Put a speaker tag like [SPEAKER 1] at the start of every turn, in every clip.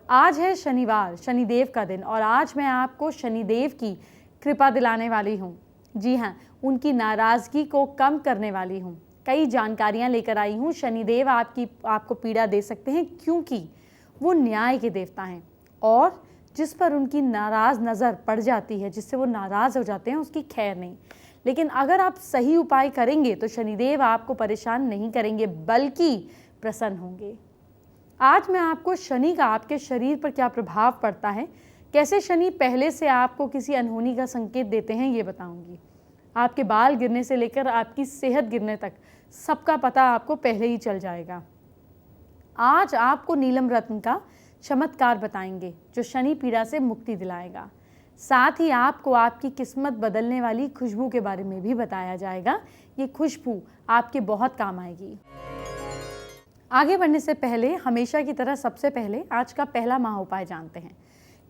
[SPEAKER 1] आज है शनिवार, शनिदेव का दिन, और आज मैं आपको शनिदेव की कृपा दिलाने वाली हूँ। जी हाँ, उनकी नाराज़गी को कम करने वाली हूँ। कई जानकारियाँ लेकर आई हूँ। शनिदेव आपको पीड़ा दे सकते हैं क्योंकि वो न्याय के देवता हैं, और जिस पर उनकी नाराज़ नज़र पड़ जाती है, जिससे वो नाराज़ हो जाते हैं, उसकी खैर नहीं। लेकिन अगर आप सही उपाय करेंगे तो शनिदेव आपको परेशान नहीं करेंगे, बल्कि प्रसन्न होंगे। आज मैं आपको शनि का आपके शरीर पर क्या प्रभाव पड़ता है, कैसे शनि पहले से आपको किसी अनहोनी का संकेत देते हैं, ये बताऊंगी। आपके बाल गिरने से लेकर आपकी सेहत गिरने तक सबका पता आपको पहले ही चल जाएगा। आज आपको नीलम रत्न का चमत्कार बताएंगे जो शनि पीड़ा से मुक्ति दिलाएगा। साथ ही आपको आपकी किस्मत बदलने वाली खुशबू के बारे में भी बताया जाएगा। ये खुशबू आपके बहुत काम आएगी। आगे बढ़ने से पहले हमेशा की तरह सबसे पहले आज का पहला महा उपाय जानते हैं।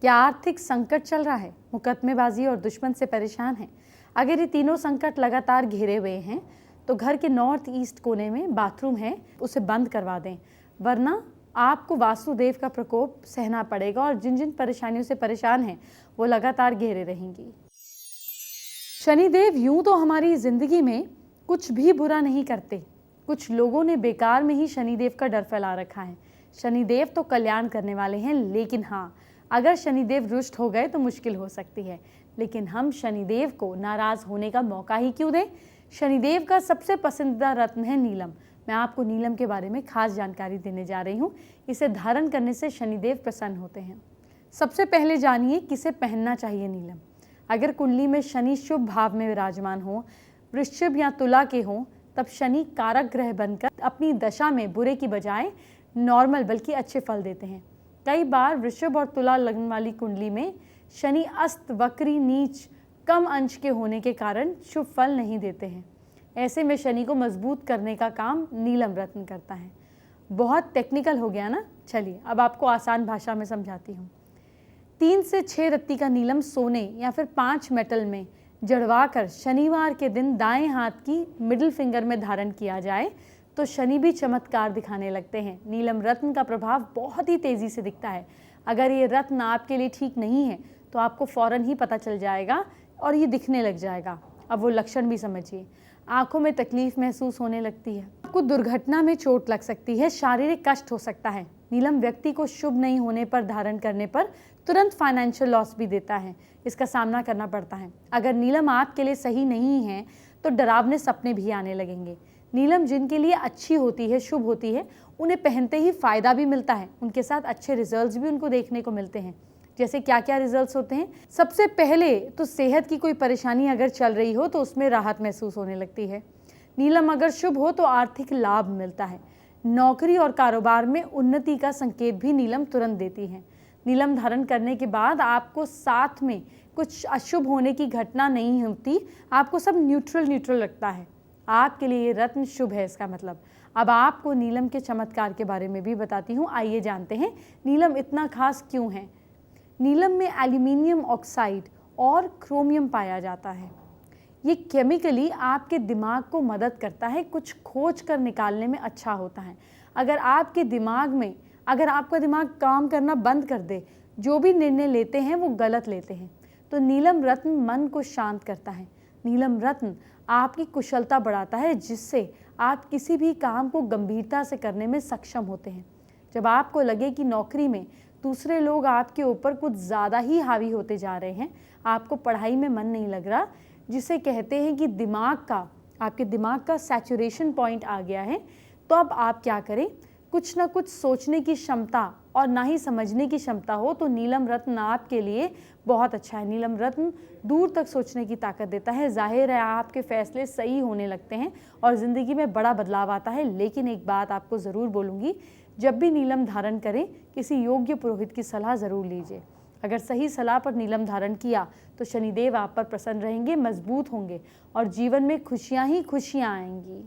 [SPEAKER 1] क्या आर्थिक संकट चल रहा है, मुकदमेबाजी और दुश्मन से परेशान हैं? अगर ये तीनों संकट लगातार घेरे हुए हैं तो घर के नॉर्थ ईस्ट कोने में बाथरूम है, उसे बंद करवा दें, वरना आपको वासुदेव का प्रकोप सहना पड़ेगा और जिन जिन परेशानियों से परेशान हैं वो लगातार घेरे रहेंगी। शनिदेव यूं तो हमारी जिंदगी में कुछ भी बुरा नहीं करते। कुछ लोगों ने बेकार में ही शनिदेव का डर फैला रखा है। शनिदेव तो कल्याण करने वाले हैं, लेकिन हाँ, अगर शनिदेव रुष्ट हो गए तो मुश्किल हो सकती है। लेकिन हम शनिदेव को नाराज होने का मौका ही क्यों दें। शनिदेव का सबसे पसंदीदा रत्न है नीलम। मैं आपको नीलम के बारे में खास जानकारी देने जा रही हूँ। इसे धारण करने से शनिदेव प्रसन्न होते हैं। सबसे पहले जानिए किसे पहनना चाहिए नीलम। अगर कुंडली में शनि शुभ भाव में विराजमान हो, वृश्चिक या तुला के हों, तब शनि कारक ग्रह बनकर अपनी दशा में बुरे की बजाय नॉर्मल बल्कि अच्छे फल देते हैं। कई बार वृषभ और तुला लग्न वाली कुंडली में शनि अस्त, वक्री, नीच, कम अंश के होने के कारण शुभ फल नहीं देते हैं। ऐसे में शनि को मजबूत करने का काम नीलम रत्न करता है। बहुत टेक्निकल हो गया ना, चलिए अब आपको आसान भाषा में समझाती हूँ। 3 से 6 रत्ती का नीलम सोने या फिर 5 मेटल में जड़वाकर शनिवार के दिन दाएं हाथ की मिडिल फिंगर में धारण किया जाए तो शनि भी चमत्कार दिखाने लगते हैं। नीलम रत्न का प्रभाव बहुत ही तेजी से दिखता है। अगर ये रत्न आपके लिए ठीक नहीं है तो आपको फौरन ही पता चल जाएगा और ये दिखने लग जाएगा। अब वो लक्षण भी समझिए। आंखों में तकलीफ महसूस होने लगती है, आपको दुर्घटना में चोट लग सकती है, शारीरिक कष्ट हो सकता है। नीलम व्यक्ति को शुभ नहीं होने पर धारण करने पर तुरंत फाइनेंशियल लॉस भी देता है, इसका सामना करना पड़ता है। अगर नीलम आपके लिए सही नहीं है तो डरावने सपने भी आने लगेंगे। नीलम जिनके लिए अच्छी होती है, शुभ होती है, उन्हें पहनते ही फायदा भी मिलता है, उनके साथ अच्छे रिजल्ट्स भी उनको देखने को मिलते हैं। जैसे क्या क्या रिजल्ट्स होते हैं? सबसे पहले तो सेहत की कोई परेशानी अगर चल रही हो तो उसमें राहत महसूस होने लगती है। नीलम अगर शुभ हो तो आर्थिक लाभ मिलता है। नौकरी और कारोबार में उन्नति का संकेत भी नीलम तुरंत देती है। नीलम धारण करने के बाद आपको साथ में कुछ अशुभ होने की घटना नहीं होती, आपको सब न्यूट्रल लगता है। आपके लिए ये रत्न शुभ है, इसका मतलब। अब आपको नीलम के चमत्कार के बारे में भी बताती हूँ। आइए जानते हैं नीलम इतना खास क्यों है। नीलम में एल्यूमिनियम ऑक्साइड और क्रोमियम पाया जाता है। ये केमिकली आपके दिमाग को मदद करता है, कुछ खोज कर निकालने में अच्छा होता है। अगर आपका दिमाग काम करना बंद कर दे, जो भी निर्णय लेते हैं वो गलत लेते हैं, तो नीलम रत्न मन को शांत करता है। नीलम रत्न आपकी कुशलता बढ़ाता है, जिससे आप किसी भी काम को गंभीरता से करने में सक्षम होते हैं। जब आपको लगे कि नौकरी में दूसरे लोग आपके ऊपर कुछ ज़्यादा ही हावी होते जा रहे हैं, आपको पढ़ाई में मन नहीं लग रहा, जिसे कहते हैं कि आपके दिमाग का सैचुरेशन पॉइंट आ गया है, तो अब आप क्या करें? कुछ ना कुछ सोचने की क्षमता और ना ही समझने की क्षमता हो तो नीलम रत्न आपके लिए बहुत अच्छा है। नीलम रत्न दूर तक सोचने की ताकत देता है। जाहिर है आपके फैसले सही होने लगते हैं और ज़िंदगी में बड़ा बदलाव आता है। लेकिन एक बात आपको ज़रूर बोलूँगी, जब भी नीलम धारण करें किसी योग्य पुरोहित की सलाह ज़रूर लीजिए। अगर सही सलाह पर नीलम धारण किया तो शनिदेव आप पर प्रसन्न रहेंगे, मजबूत होंगे और जीवन में खुशियाँ ही खुशियाँ आएंगी।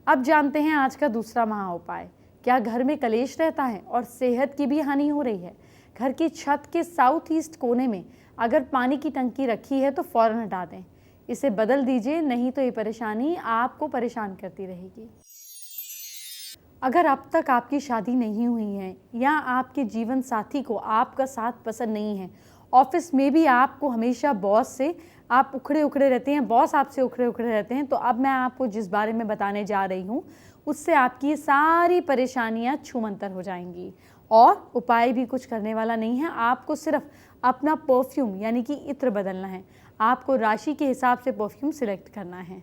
[SPEAKER 1] अब जानते हैं आज का दूसरा महा उपाय। क्या घर में कलेश रहता है और सेहत की भी हानि हो रही है? घर की छत के साउथ ईस्ट कोने में अगर पानी की टंकी रखी है तो फौरन हटा दें, इसे बदल दीजिए, नहीं तो ये परेशानी आपको परेशान करती रहेगी। अगर अब तक आपकी शादी नहीं हुई है या आपके जीवन साथी को आपका साथ पसंद नहीं है, ऑफिस में भी आपको हमेशा बॉस से आप उखड़े उखड़े रहते हैं, बॉस आपसे उखड़े उखड़े रहते हैं, तो अब मैं आपको जिस बारे में बताने जा रही हूँ उससे आपकी ये सारी परेशानियाँ छूमंतर हो जाएंगी। और उपाय भी कुछ करने वाला नहीं है, आपको सिर्फ अपना परफ्यूम यानी कि इत्र बदलना है। आपको राशि के हिसाब से परफ्यूम सिलेक्ट करना है।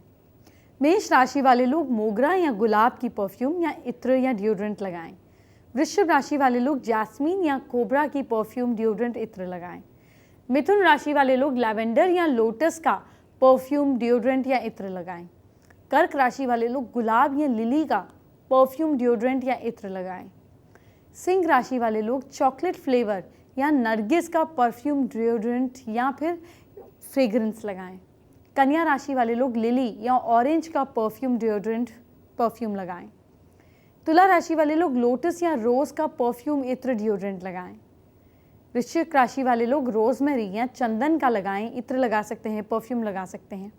[SPEAKER 1] मेष राशि वाले लोग मोगरा या गुलाब की परफ्यूम या इत्र या डिओड्रेंट लगाएं। वृषभ राशि वाले लोग जैस्मीन या कोबरा की परफ्यूम डिओड्रेंट इत्र लगाएं। मिथुन राशि वाले लोग लैवेंडर या लोटस का परफ्यूम डिओड्रेंट या इत्र लगाएं। कर्क राशि वाले लोग गुलाब या लिली का परफ्यूम डिओड्रेंट या इत्र लगाएं। सिंह राशि वाले लोग चॉकलेट फ्लेवर या नरगिस का परफ्यूम डिओड्रेंट या फिर फ्रेग्रेंस लगाएं। कन्या राशि वाले लोग लिली या ऑरेंज का परफ्यूम डिओड्रेंट परफ्यूम लगाएं। तुला राशि वाले लोग लोटस या रोज का परफ्यूम इत्र डिओड्रेंट लगाएं। वृश्चिक राशि वाले लोग रोजमेरी या चंदन का लगाएं, इत्र लगा सकते हैं, परफ्यूम लगा सकते हैं।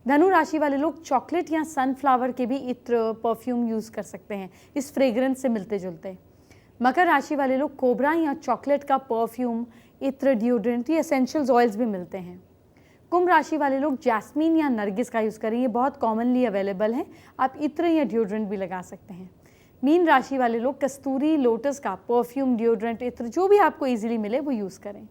[SPEAKER 1] धनु राशि वाले लोग चॉकलेट या सनफ्लावर के भी इत्र परफ्यूम यूज कर सकते हैं, इस फ्रेग्रेंस से मिलते जुलते। मकर राशि वाले लोग कोबरा या चॉकलेट का परफ्यूम इत्र डिओड्रेंट या एसेंशियल्स ऑयल्स भी मिलते हैं। कुंभ राशि वाले लोग जैस्मीन या नरगिस का यूज़ करें, ये बहुत कॉमनली अवेलेबल है, आप इत्र या डिओड्रेंट भी लगा सकते हैं। मीन राशि वाले लोग कस्तूरी लोटस का परफ्यूम डिओड्रेंट इत्र जो भी आपको इजीली मिले वो यूज़ करें।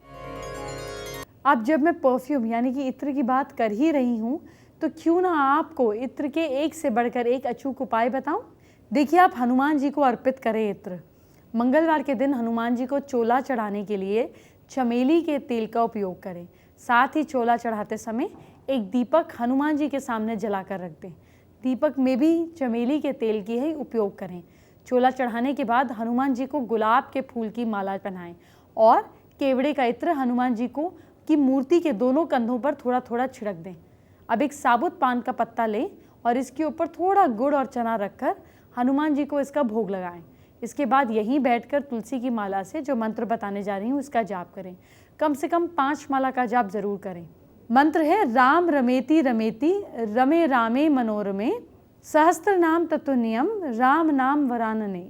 [SPEAKER 1] अब जब मैं परफ्यूम यानी कि इत्र की बात कर ही रही हूँ तो क्यों ना आपको इत्र के एक से बढ़कर एक अचूक उपाय बताऊं। देखिए, आप हनुमान जी को अर्पित करें इत्र। मंगलवार के दिन हनुमान जी को चोला चढ़ाने के लिए चमेली के तेल का उपयोग करें। साथ ही चोला चढ़ाते समय एक दीपक हनुमान जी के सामने जलाकर रख दें। दीपक में भी चमेली के तेल की ही उपयोग करें। चोला चढ़ाने के बाद हनुमान जी को गुलाब के फूल की माला पहनाएं और केवड़े का इत्र हनुमान जी को की मूर्ति के दोनों कंधों पर थोड़ा थोड़ा छिड़क दें। अब एक साबुत पान का पत्ता लें और इसके ऊपर थोड़ा गुड़ और चना रखकर हनुमान जी को इसका भोग लगाएं। इसके बाद यहीं बैठकर तुलसी की माला से जो मंत्र बताने जा रही हूँ इसका जाप करें। कम से कम 5 माला का जाप जरूर करें। मंत्र है राम रमेति रमेति रमे रामे मनोरमे सहस्त्र नाम तत्वनियम राम नाम वरानने।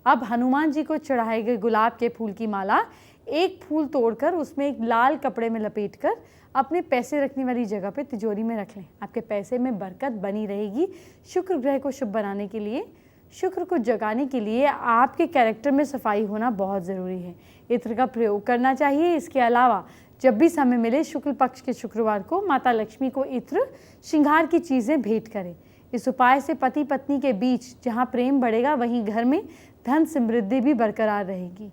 [SPEAKER 1] अब हनुमान जी को चढ़ाए गए गुलाब के फूल की माला एक फूल तोड़कर उसमें एक लाल कपड़े में लपेटकर अपने पैसे रखने वाली जगह पे तिजोरी में रख लें। आपके पैसे में बरकत बनी रहेगी। शुक्र ग्रह को शुभ बनाने के लिए, शुक्र को जगाने के लिए आपके कैरेक्टर में सफाई होना बहुत ज़रूरी है। इत्र का प्रयोग करना चाहिए। इसके अलावा जब भी समय मिले शुक्ल पक्ष के शुक्रवार को माता लक्ष्मी को इत्र श्रृंगार की चीज़ें भेंट करें। इस उपाय से पति पत्नी के बीच जहाँ प्रेम बढ़ेगा वहीं घर में धन समृद्धि भी बरकरार रहेगी।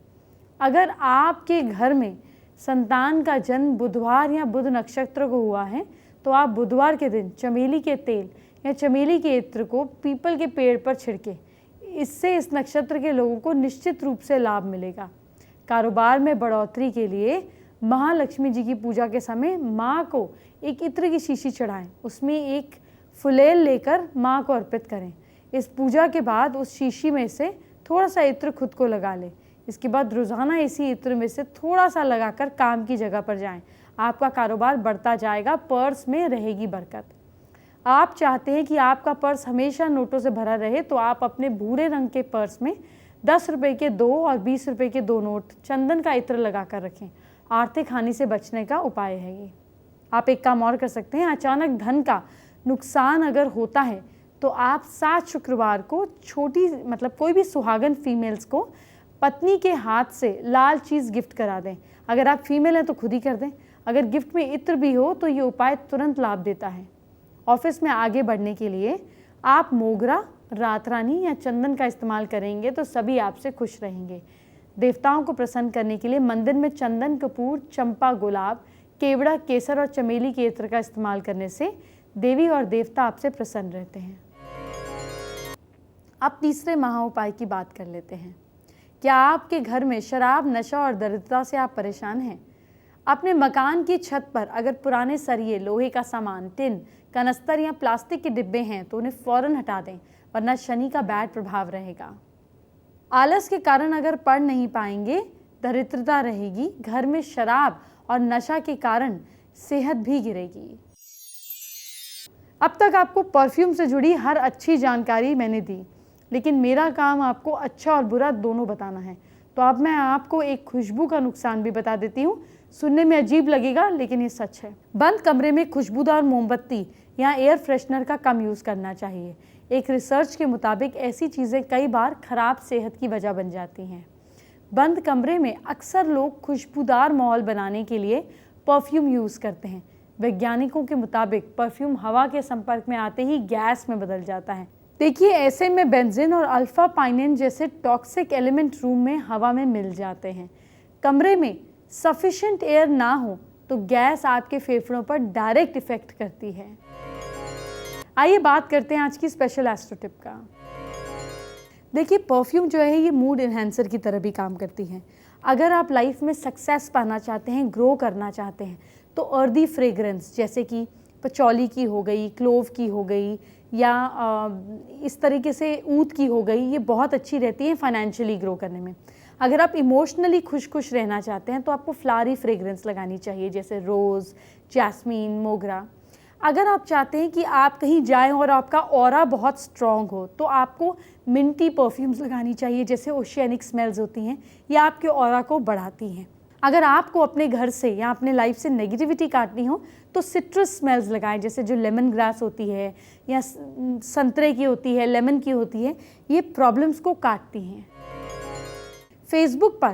[SPEAKER 1] अगर आपके घर में संतान का जन्म बुधवार या बुध नक्षत्र को हुआ है तो आप बुधवार के दिन चमेली के तेल या चमेली के इत्र को पीपल के पेड़ पर छिड़के। इससे इस नक्षत्र के लोगों को निश्चित रूप से लाभ मिलेगा। कारोबार में बढ़ोतरी के लिए महालक्ष्मी जी की पूजा के समय माँ को एक इत्र की शीशी चढ़ाएं, उसमें एक फुलेल लेकर माँ को अर्पित करें। इस पूजा के बाद उस शीशी में से थोड़ा सा इत्र खुद को लगा लें। इसके बाद रोज़ाना इसी इत्र में से थोड़ा सा लगाकर काम की जगह पर जाएं। आपका कारोबार बढ़ता जाएगा, पर्स में रहेगी बरकत। आप चाहते हैं कि आपका पर्स हमेशा नोटों से भरा रहे तो आप अपने भूरे रंग के पर्स में 10 रुपये के 2 और 20 रुपये के 2 नोट चंदन का इत्र लगा कर रखें। आर्थिक हानि से बचने का उपाय है ये। आप एक काम और कर सकते हैं, अचानक धन का नुकसान अगर होता है तो आप 7 शुक्रवार को छोटी कोई भी सुहागन फीमेल्स को पत्नी के हाथ से लाल चीज़ गिफ्ट करा दें। अगर आप फीमेल हैं तो खुद ही कर दें। अगर गिफ्ट में इत्र भी हो तो ये उपाय तुरंत लाभ देता है। ऑफिस में आगे बढ़ने के लिए आप मोगरा, रात रानी या चंदन का इस्तेमाल करेंगे तो सभी आपसे खुश रहेंगे। देवताओं को प्रसन्न करने के लिए मंदिर में चंदन, कपूर, चंपा, गुलाब, केवड़ा, केसर और चमेली के इत्र का इस्तेमाल करने से देवी और देवता आपसे प्रसन्न रहते हैं। अब तीसरे महा उपाय की बात कर लेते हैं। क्या आपके घर में शराब, नशा और दरिद्रता से आप परेशान हैं? अपने मकान की छत पर अगर पुराने सरिये, लोहे का सामान, टिन, कनस्तर या प्लास्टिक के डिब्बे हैं तो उन्हें फौरन हटा दें, वरना शनि का बैड प्रभाव रहेगा। आलस के कारण अगर पढ़ नहीं पाएंगे, दरिद्रता रहेगी। घर में शराब और नशा के कारण सेहत भी गिरेगी। अब तक आपको परफ्यूम से जुड़ी हर अच्छी जानकारी मैंने दी। लेकिन मेरा काम आपको अच्छा और बुरा दोनों बताना है। तो अब मैं आपको एक खुशबू का नुकसान भी बता देती हूँ। सुनने में अजीब लगेगा लेकिन ये सच है। बंद कमरे में खुशबूदार मोमबत्ती या एयर फ्रेशनर का कम यूज़ करना चाहिए। एक रिसर्च के मुताबिक ऐसी चीज़ें कई बार खराब सेहत की वजह बन जाती हैं। बंद कमरे में अक्सर लोग खुशबूदार माहौल बनाने के लिए परफ्यूम यूज़ करते हैं। वैज्ञानिकों के मुताबिक परफ्यूम हवा के संपर्क में आते ही गैस में बदल जाता है। देखिए, ऐसे में बेंजीन और अल्फा पाइनेन जैसे टॉक्सिक एलिमेंट रूम में हवा में मिल जाते हैं। कमरे में सफिशिएंट एयर ना हो तो गैस आपके फेफड़ों पर डायरेक्ट इफेक्ट करती है। आइए बात करते हैं आज की स्पेशल एस्ट्रो टिप का। देखिए, परफ्यूम जो है ये मूड इन्हेंसर की तरह भी काम करती है। अगर आप लाइफ में सक्सेस पाना चाहते हैं, ग्रो करना चाहते हैं, तो अर्दी फ्रेग्रेंस जैसे कि पचौली की हो गई, क्लोव की हो गई, या इस तरीके से ऊद की हो गई, ये बहुत अच्छी रहती है फाइनेंशियली ग्रो करने में। अगर आप इमोशनली खुश रहना चाहते हैं तो आपको फ्लावरी फ्रेग्रेंस लगानी चाहिए, जैसे रोज़, जैस्मीन, मोगरा। अगर आप चाहते हैं कि आप कहीं जाएं और आपका ऑरा बहुत स्ट्रॉन्ग हो तो आपको मिंटी परफ्यूम्स लगानी चाहिए, जैसे ओशियनिक स्मेल्स होती हैं, ये आपके ऑरा को बढ़ाती हैं। अगर आपको अपने घर से या अपने लाइफ से नेगेटिविटी काटनी हो तो सिट्रस स्मेल्स लगाएं, जैसे जो लेमन ग्रास होती है या संतरे की होती है, लेमन की होती है, ये प्रॉब्लम्स को काटती हैं। फेसबुक पर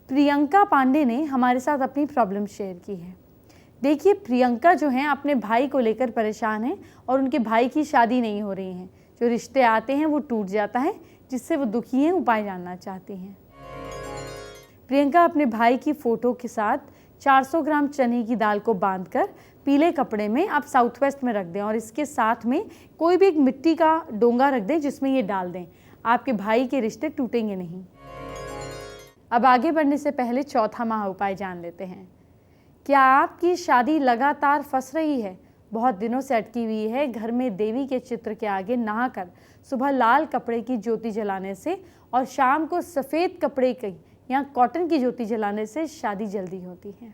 [SPEAKER 1] प्रियंका पांडे ने हमारे साथ अपनी प्रॉब्लम शेयर की है। देखिए, प्रियंका जो हैं अपने भाई को लेकर परेशान हैं और उनके भाई की शादी नहीं हो रही है। जो रिश्ते आते हैं वो टूट जाता है, जिससे वो दुखी हैं, उपाय जानना चाहती हैं। प्रियंका अपने भाई की फ़ोटो के साथ 400 ग्राम चने की दाल को बांधकर पीले कपड़े में आप साउथ वेस्ट में रख दें और इसके साथ में कोई भी एक मिट्टी का डोंगा रख दें जिसमें ये डाल दें। आपके भाई के रिश्ते टूटेंगे नहीं। अब आगे बढ़ने से पहले चौथा महा उपाय जान लेते हैं। क्या आपकी शादी लगातार फंस रही है, बहुत दिनों से अटकी हुई है? घर में देवी के चित्र के आगे नहाकर सुबह लाल कपड़े की ज्योति जलाने से और शाम को सफ़ेद कपड़े की या कॉटन की ज्योति जलाने से शादी जल्दी होती है।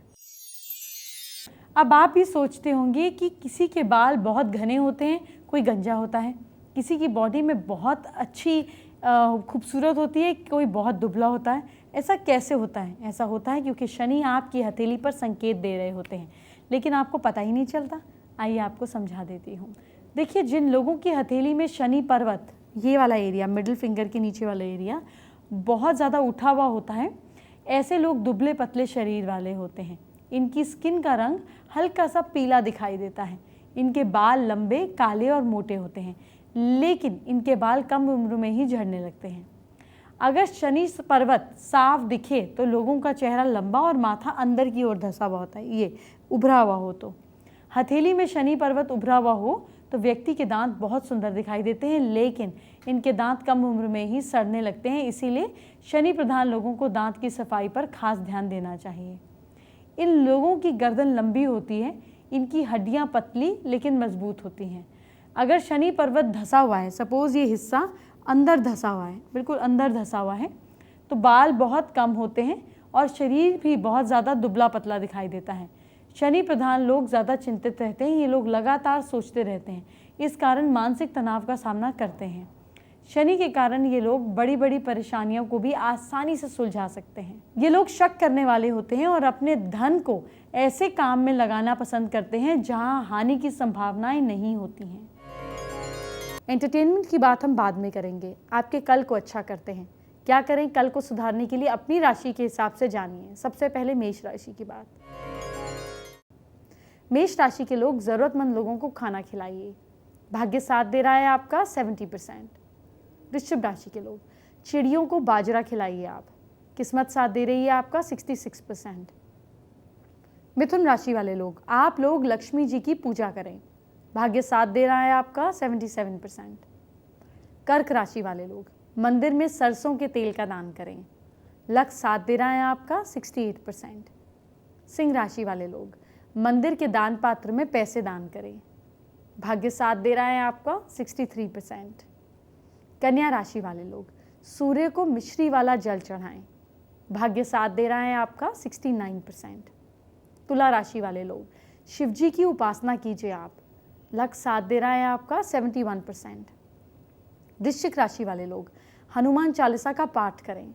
[SPEAKER 1] अब आप भी सोचते होंगे कि किसी के बाल बहुत घने होते हैं, कोई गंजा होता है, किसी की बॉडी में बहुत अच्छी खूबसूरत होती है, कोई बहुत दुबला होता है। ऐसा कैसे होता है? ऐसा होता है क्योंकि शनि आपकी हथेली पर संकेत दे रहे होते हैं, लेकिन आपको पता ही नहीं चलता। आइए आपको समझा देती हूँ। देखिए, जिन लोगों की हथेली में शनि पर्वत, ये वाला एरिया, मिडिल फिंगर के नीचे वाला एरिया बहुत ज़्यादा उठा हुआ होता है, ऐसे लोग दुबले पतले शरीर वाले होते हैं। इनकी स्किन का रंग हल्का सा पीला दिखाई देता है। इनके बाल लंबे, काले और मोटे होते हैं, लेकिन इनके बाल कम उम्र में ही झड़ने लगते हैं। अगर शनि पर्वत साफ दिखे तो लोगों का चेहरा लंबा और माथा अंदर की ओर धंसा हुआ होता है, ये उभरा हुआ हो। तो हथेली में शनि पर्वत उभरा हुआ हो तो व्यक्ति के दांत बहुत सुंदर दिखाई देते हैं, लेकिन इनके दांत कम उम्र में ही सड़ने लगते हैं। इसीलिए शनि प्रधान लोगों को दांत की सफाई पर खास ध्यान देना चाहिए। इन लोगों की गर्दन लंबी होती है, इनकी हड्डियां पतली लेकिन मजबूत होती हैं। अगर शनि पर्वत धंसा हुआ है, सपोज ये हिस्सा अंदर धंसा हुआ है, बिल्कुल अंदर धंसा हुआ है, तो बाल बहुत कम होते हैं और शरीर भी बहुत ज़्यादा दुबला पतला दिखाई देता है। शनि प्रधान लोग ज़्यादा चिंतित रहते हैं, ये लोग लगातार सोचते रहते हैं, इस कारण मानसिक तनाव का सामना करते हैं। शनि के कारण ये लोग बड़ी बड़ी परेशानियों को भी आसानी से सुलझा सकते हैं। ये लोग शक करने वाले होते हैं और अपने धन को ऐसे काम में लगाना पसंद करते हैं जहां हानि की संभावनाएं नहीं होती हैं। एंटरटेनमेंट की बात हम बाद में करेंगे। आपके कल को अच्छा करते हैं। क्या करें कल को सुधारने के लिए? अपनी राशि के हिसाब से जानिए। सबसे पहले मेष राशि की बात। मेष राशि के लोग ज़रूरतमंद लोगों को खाना खिलाइए। भाग्य साथ दे रहा है आपका 70%। वृश्चिक राशि के लोग चिड़ियों को बाजरा खिलाइए आप। किस्मत साथ दे रही है आपका 66%। मिथुन राशि वाले लोग, आप लोग लक्ष्मी जी की पूजा करें। भाग्य साथ दे रहा है आपका 77%। कर्क राशि वाले लोग मंदिर में सरसों के तेल का दान करें। लक साथ दे रहा है आपका 68%। सिंह राशि वाले लोग मंदिर के दान पात्र में पैसे दान करें। भाग्य साथ दे रहा है आपका 63%। कन्या राशि वाले लोग सूर्य को मिश्री वाला जल चढ़ाएं। भाग्य साथ दे रहा है आपका 69%। तुला राशि वाले लोग शिवजी की उपासना कीजिए आप। लक साथ दे रहा है आपका 71%। वृश्चिक राशि वाले लोग हनुमान चालीसा का पाठ करें।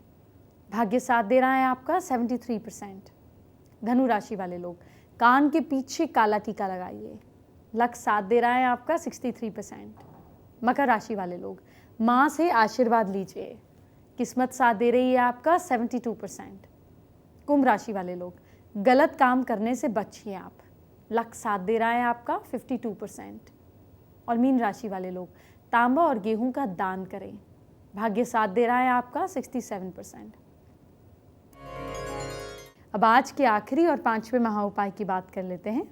[SPEAKER 1] भाग्य साथ दे रहा है आपका 73%। धनु राशि वाले लोग कान के पीछे काला टीका लगाइए। लक साथ दे रहा है आपका 63%। मकर राशि वाले लोग माँ से आशीर्वाद लीजिए। किस्मत साथ दे रही है आपका 72%। कुंभ राशि वाले लोग गलत काम करने से बचिए आप। लक साथ दे रहा है आपका 52%। और मीन राशि वाले लोग तांबा और गेहूं का दान करें। भाग्य साथ दे रहा है आपका 67%। अब आज के आखिरी और 5वें महाउपाय की बात कर लेते हैं।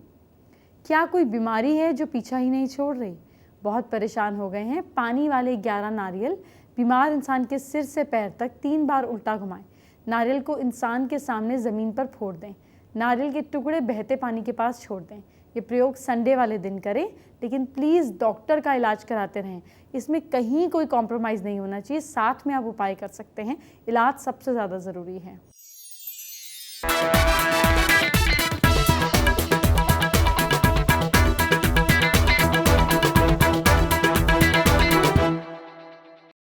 [SPEAKER 1] क्या कोई बीमारी है जो पीछा ही नहीं छोड़ रही? बहुत परेशान हो गए हैं? पानी वाले 11 नारियल बीमार इंसान के सिर से पैर तक 3 बार उल्टा घुमाएं। नारियल को इंसान के सामने ज़मीन पर फोड़ दें। नारियल के टुकड़े बहते पानी के पास छोड़ दें। ये प्रयोग संडे वाले दिन करें, लेकिन प्लीज़ डॉक्टर का इलाज कराते रहें। इसमें कहीं कोई कॉम्प्रोमाइज़ नहीं होना चाहिए। साथ में आप उपाय कर सकते हैं, इलाज सबसे ज़्यादा ज़रूरी है।